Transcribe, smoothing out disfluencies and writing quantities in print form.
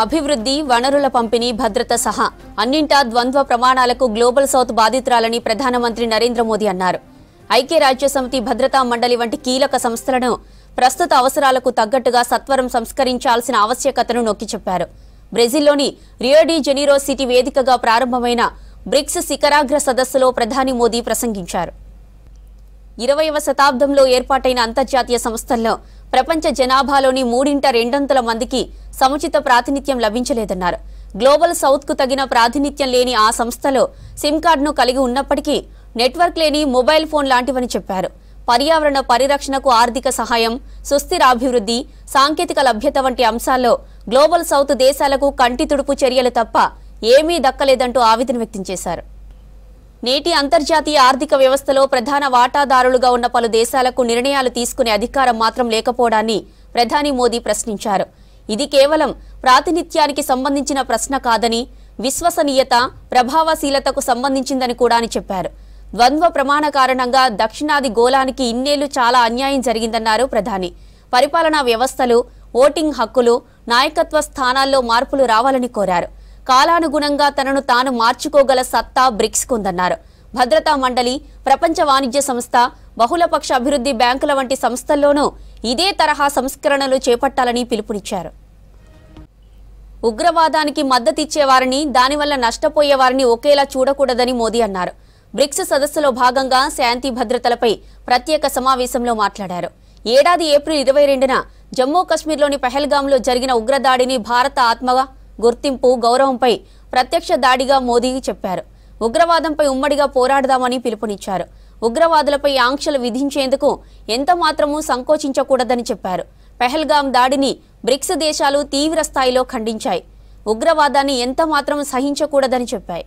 అభివృద్ధి, వనరుల పంపిణీ, భద్రత సహా అన్నింటా ద్వంద్వ ప్రమాణాలకు గ్లోబల్ సౌత్ బాధితురాలని ప్రధానమంత్రి నరేంద్ర మోదీ అన్నారు. ఐక్యరాజ్యసమితి భద్రతా మండలి వంటి కీలక సంస్థలను ప్రస్తుత అవసరాలకు తగ్గట్టుగా సత్వరం సంస్కరించాల్సిన ఆవశ్యకతను నొక్కి చెప్పారు. బ్రెజిల్లోని రియో డి జెనీరో సిటీ వేదికగా ప్రారంభమైన బ్రిక్స్ శిఖరాగ్ర సదస్సులో ప్రధాని మోదీ ప్రసంగించారు. 20వ శతాబ్దంలో ఏర్పాటైన అంతర్జాతీయ సంస్థల్లో ప్రపంచ జనాభాలోని 2/3 మందికి సముచిత ప్రాతినిధ్యం లభించలేదన్నారు. గ్లోబల్ సౌత్ కు తగిన ప్రాతినిధ్యం లేని ఆ సంస్థలో సిమ్ కార్డును కలిగి ఉన్నప్పటికీ నెట్వర్క్ లేని మొబైల్ ఫోన్ లాంటివని చెప్పారు. పర్యావరణ పరిరక్షణకు ఆర్థిక సహాయం, సుస్థిర అభివృద్ధి, సాంకేతిక లభ్యత వంటి అంశాల్లో గ్లోబల్ సౌత్ దేశాలకు కంటి తుడుపు చర్యలు తప్ప ఏమీ దక్కలేదంటూ ఆవేదన వ్యక్తం చేశారు. నేటి అంతర్జాతీయ ఆర్థిక వ్యవస్థలో ప్రధాన వాటాదారులుగా ఉన్న పలు దేశాలకు నిర్ణయాలు తీసుకునే అధికారం మాత్రం లేకపోవడాన్ని ప్రధాని మోదీ ప్రశ్నించారు. ఇది కేవలం ప్రాతినిధ్యానికి సంబంధించిన ప్రశ్న కాదని, విశ్వసనీయత, ప్రభావశీలతకు సంబంధించిందని కూడా అని చెప్పారు. ద్వంద్వ ప్రమాణ కారణంగా దక్షిణాది గోళానికి ఇన్నేళ్లు చాలా అన్యాయం జరిగిందన్నారు ప్రధాని. పరిపాలనా వ్యవస్థలు, ఓటింగ్ హక్కులు, నాయకత్వ స్థానాల్లో మార్పులు రావాలని కోరారు. కాలానుగుణంగా తనను తాను మార్చుకోగల సత్తా బ్రిక్స్ కుందన్నారు. భద్రతా మండలి, ప్రపంచ వాణిజ్య సంస్థ, బహుళపక్ష అభివృద్ధి బ్యాంకుల వంటి సంస్థల్లోనూ ఇదే తరహా సంస్కరణలు చేపట్టాలని పిలుపునిచ్చారు. ఉగ్రవాదానికి మద్దతిచ్చేవారిని, దానివల్ల నష్టపోయేవారిని ఒకేలా చూడకూడదని మోదీ అన్నారు. బ్రిక్స్ సదస్సులో భాగంగా శాంతి భద్రతలపై ప్రత్యేక సమావేశంలో మాట్లాడారు. ఏడాది ఏప్రిల్ 22న జమ్మూ కశ్మీర్లోని పహల్గాంలో జరిగిన ఉగ్రదాడిని భారత ఆత్మగా గుర్తింపు, గౌరవంపై ప్రత్యక్ష దాడిగా మోదీ చెప్పారు. ఉగ్రవాదంపై ఉమ్మడిగా పోరాడదామని పిలుపునిచ్చారు. ఉగ్రవాదులపై ఆంక్షలు విధించేందుకు ఎంత మాత్రమూ సంకోచించకూడదని చెప్పారు. పహల్గాం దాడిని బ్రిక్స్ దేశాలు తీవ్ర స్థాయిలో ఖండించాయి. ఉగ్రవాదాన్ని ఎంత మాత్రం సహించకూడదని చెప్పాయి.